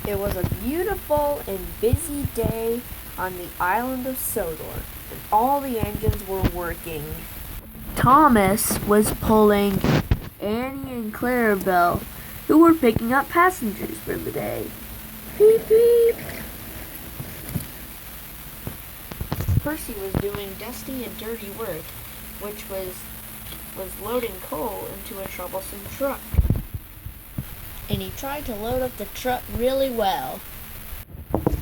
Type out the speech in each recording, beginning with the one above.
It was a beautiful and busy day on the island of Sodor, and all the engines were working. Thomas was pulling Annie and Clarabelle, who were picking up passengers for the day. Beep, beep. Percy was doing dusty and dirty work, which was loading coal into a troublesome truck. And he tried to load up the truck really well.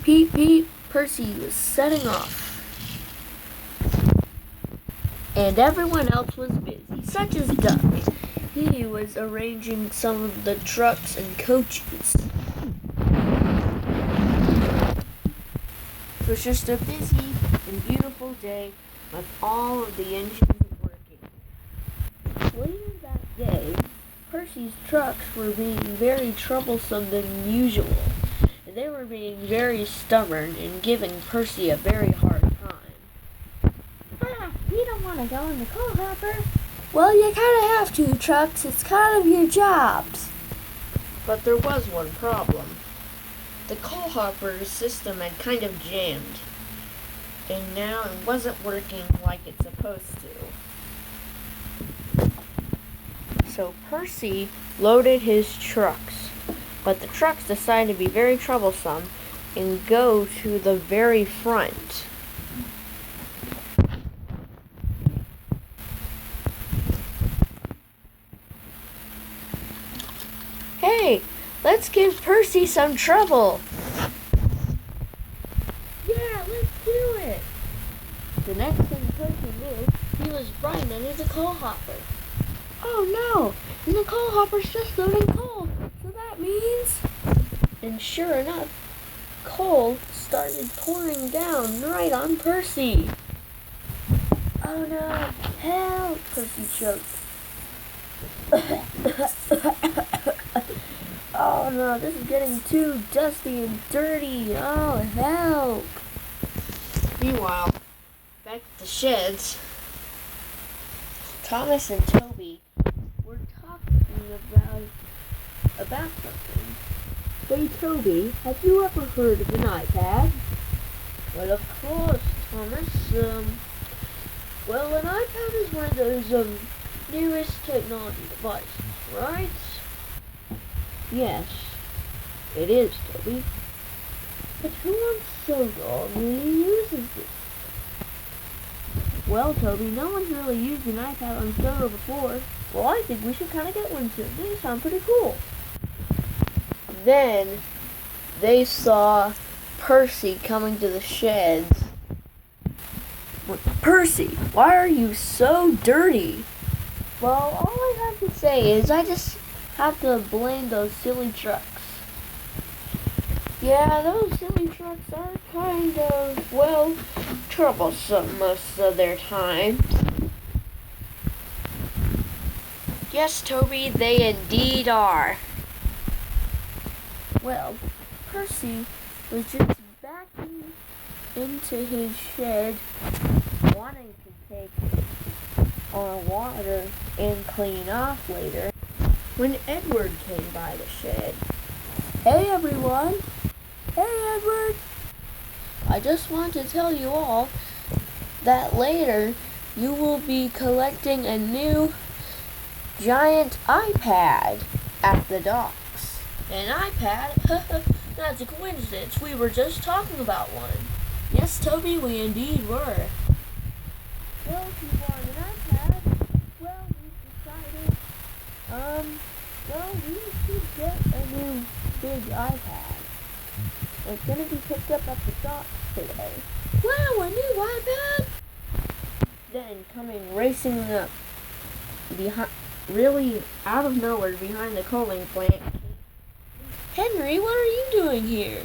Peep, peep, Percy was setting off. And everyone else was busy, such as Duck. He was arranging some of the trucks and coaches. It was just a busy and beautiful day with all of the engines working. Later that day, Percy's trucks were being very troublesome than usual, and they were being very stubborn and giving Percy a very hard time. You don't want to go in the coal hopper? Well, you kind of have to, trucks. It's kind of your jobs. But there was one problem. The coal hopper's system had kind of jammed, and now it wasn't working like it's supposed to. So Percy loaded his trucks, but the trucks decided to be very troublesome and go to the very front. Hey, let's give Percy some trouble. Yeah, let's do it. The next thing Percy knew, he was right under the coal hopper. Oh no! And the coal hopper's just loading coal. So that means... And sure enough, coal started pouring down right on Percy. Oh no! Help! Percy choked. Oh no, this is getting too dusty and dirty. Oh, help! Meanwhile, back at the sheds, Thomas and Toby were talking about something. Hey Toby, have you ever heard of an iPad? Well, of course, Thomas. Well, an iPad is one of those newest technology devices, right? Yes, it is, Toby. But who on Sodor really uses this? Well, Toby, no one's really used an iPad on Sodor before. Well, I think we should kind of get one soon. They sound pretty cool. Then, they saw Percy coming to the sheds. Percy, why are you so dirty? Well, all I have to say is I just have to blame those silly trucks. Yeah, those silly trucks are kind of, well, troublesome most of their time. Yes, Toby, they indeed are. Well, Percy was just backing into his shed, wanting to take on water and clean off later, when Edward came by the shed. Hey everyone! Hey Edward! I just want to tell you all that later you will be collecting a new giant iPad at the docks. An iPad? That's a coincidence. We were just talking about one. Yes, Toby, we indeed were. Well, if you want an iPad, well, we've decided, we should get a new big iPad. It's gonna be picked up at the docks today. Wow, a new iPad? Then, coming racing up, really out of nowhere behind the coaling plant, Henry, what are you doing here?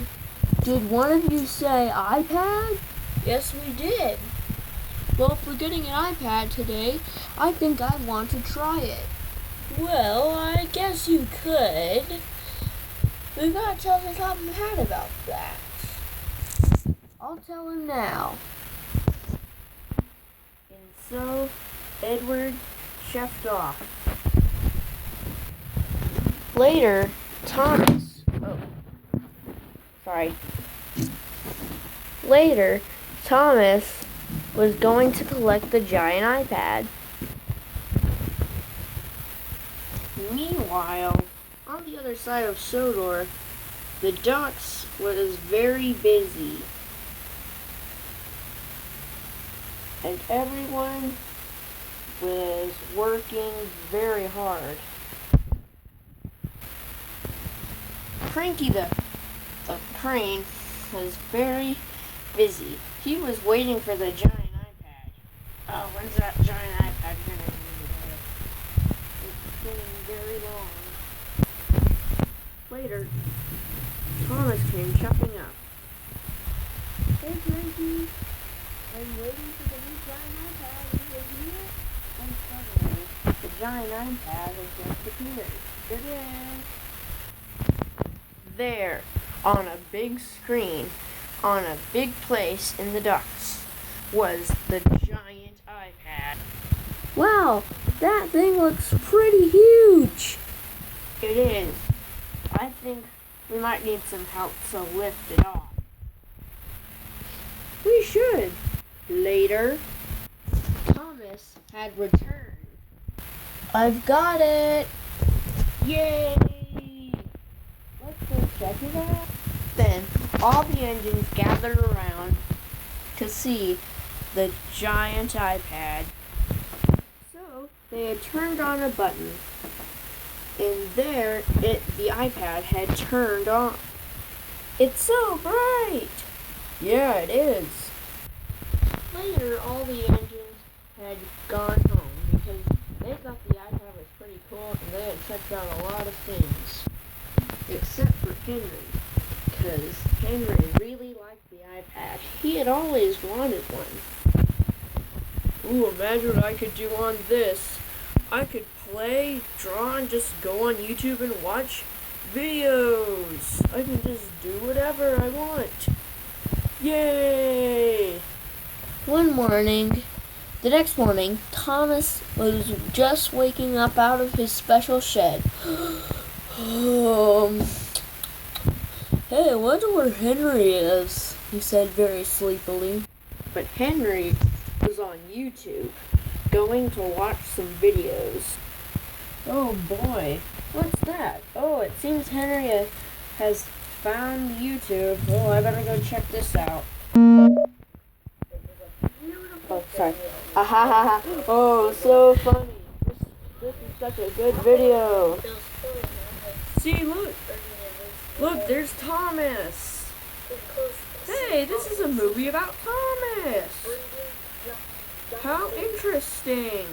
Did one of you say iPad? Yes, we did. Well, if we're getting an iPad today, I think I want to try it. Well, I guess you could. We gotta tell the top of the hat about that. I'll tell him now. And so, Edward chefed off. Later, Later, Thomas was going to collect the giant iPad. Meanwhile, on the other side of Sodor, the docks was very busy. And everyone was working very hard. Frankie the crane was very busy. He was waiting for the giant iPad. Oh, when's that giant iPad gonna be? It's getting very long. Later, Thomas came chuffing up. Hey, Frankie, I'm waiting for the new giant iPad. Is it here? And suddenly, the giant iPad has just appeared. It is. There, on a big screen, on a big place in the docks, was the giant iPad. Wow, that thing looks pretty huge. It is. I think we might need some help to lift it off. We should. Later, Thomas had returned. I've got it. Yay! Let's go check it out. Then all the engines gathered around to see the giant iPad. So they had turned on a button, and there the iPad had turned on. It's so bright! Yeah, it is. Later, all the engines had gone home because they thought the iPad was pretty cool and they had checked out a lot of things. Except for Henry, because Henry really liked the iPad. He had always wanted one. Ooh, imagine what I could do on this. I could play, draw, and just go on YouTube and watch videos. I can just do whatever I want. Yay! The next morning, Thomas was just waking up out of his special shed. Hey, I wonder where Henry is, he said very sleepily. But Henry was on YouTube, going to watch some videos. Oh boy, what's that? Oh, it seems Henry has found YouTube. Oh, I better go check this out. Oh, sorry. Oh, so funny. This is such a good video. See, look. Look, there's Thomas. Hey, this is a movie about Thomas. How interesting.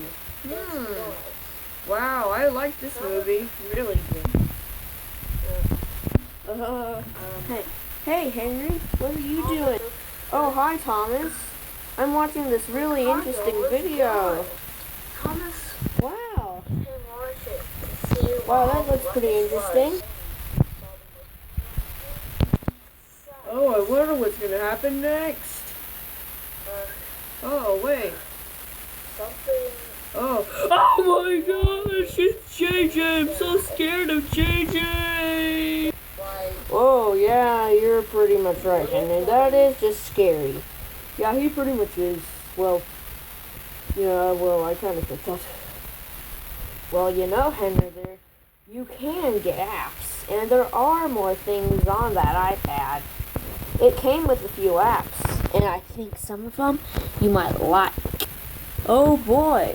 Wow, I like this movie. Really good. Hey, Henry, what are you doing? Oh, hi, Thomas. I'm watching this really interesting video. Thomas? Wow. Wow, that looks pretty interesting. Oh, I wonder what's going to happen next. Oh, wait. Oh my gosh, it's JJ. I'm so scared of JJ. Oh, yeah, you're pretty much right, Henry. That is just scary. Yeah, he pretty much is. Well, yeah, I kind of think that. Well, Henry, you can get apps, and there are more things on that iPad. It came with a few apps, and I think some of them you might like. Oh boy.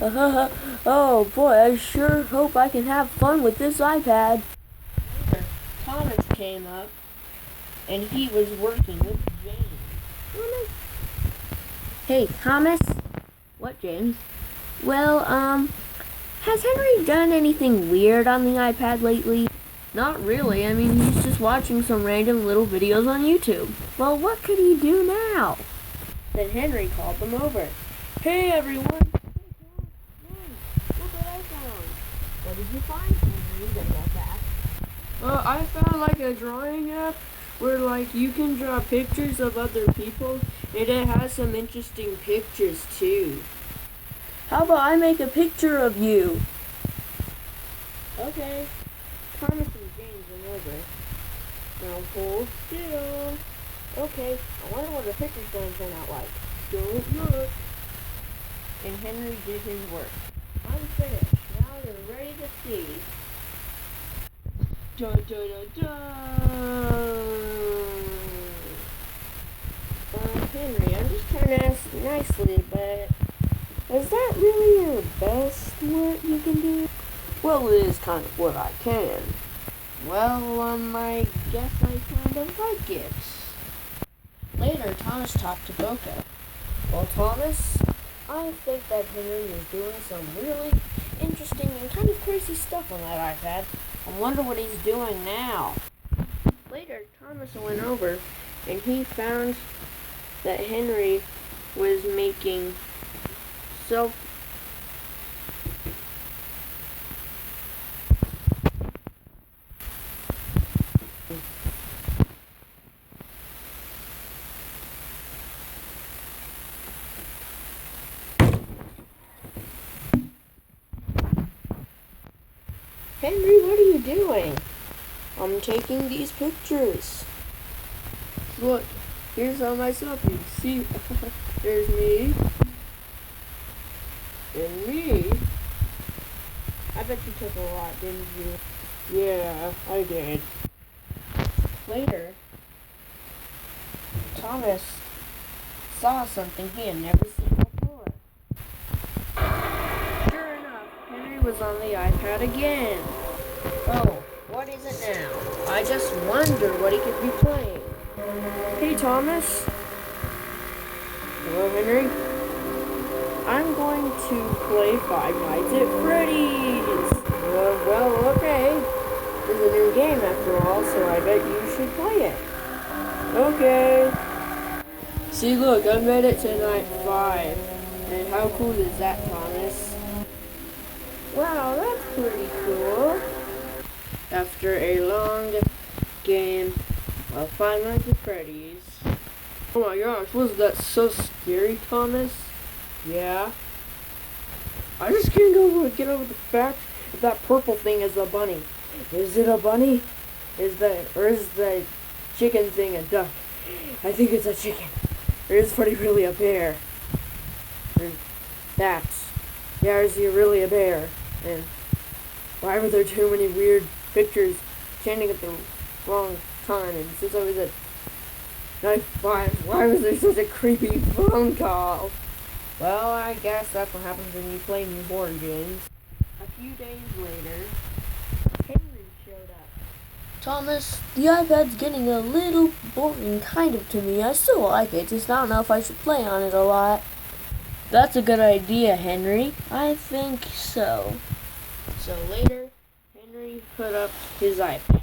Oh boy, I sure hope I can have fun with this iPad. Thomas came up, and he was working with James. Hey, Thomas? What, James? Well, has Henry done anything weird on the iPad lately? Not really. I mean, he's just watching some random little videos on YouTube. Well, what could he do now? Then Henry called them over. Hey, everyone. Look what I found. What did you find, Henry? They got back. I found like a drawing app where like you can draw pictures of other people, and it has some interesting pictures too. How about I make a picture of you? Okay. Thomas and James went over. Now hold still. Okay, I wonder what the picture's going to turn out like. Don't look. And Henry did his work. I'm finished. Now you're ready to see. Da da da da. Henry, I'm just trying to ask nicely, but is that really your best work you can do? Well, it is kind of what I can. Well, I guess I kind of like it. Later, Thomas talked to Boko. Well, Thomas, I think that Henry is doing some really interesting and kind of crazy stuff on that iPad. I wonder what he's doing now. Later, Thomas went over and he found that Henry was making Henry, what are you doing? I'm taking these pictures. Look, here's all my selfies. See, there's me. And me. I bet you took a lot, didn't you? Yeah, I did. Later, Thomas saw something he had never seen before. Sure enough, Henry was on the iPad again. Oh, what is it now? I just wonder what he could be playing. Hey, Thomas. Hello, Henry. I'm going to play Five Nights at Freddy's. Well, okay. It's a new game after all, so I bet you should play it. Okay. See, look, I made it to night 5. And how cool is that, Thomas? Wow, that's pretty cool. After a long game of Five Nights at Freddy's. Oh my gosh, wasn't that so scary, Thomas? Yeah. I just can't get over the fact that that purple thing is a bunny. Is it a bunny? Is the chicken thing a duck? I think it's a chicken. Or is Freddy really a bear? Or bats? Yeah, is he really a bear? And why were there too many weird pictures standing at the wrong time? And since I was at night 5, why was there such a creepy phone call? Well, I guess that's what happens when you play new horror games. A few days later, Henry showed up. Thomas, the iPad's getting a little boring kind of to me. I still like it, just I don't know if I should play on it a lot. That's a good idea, Henry. I think so. So later, Henry put up his iPad.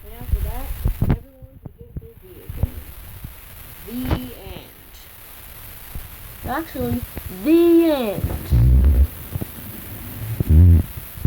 And after that, everyone could get their video game. The end. Actually, the end.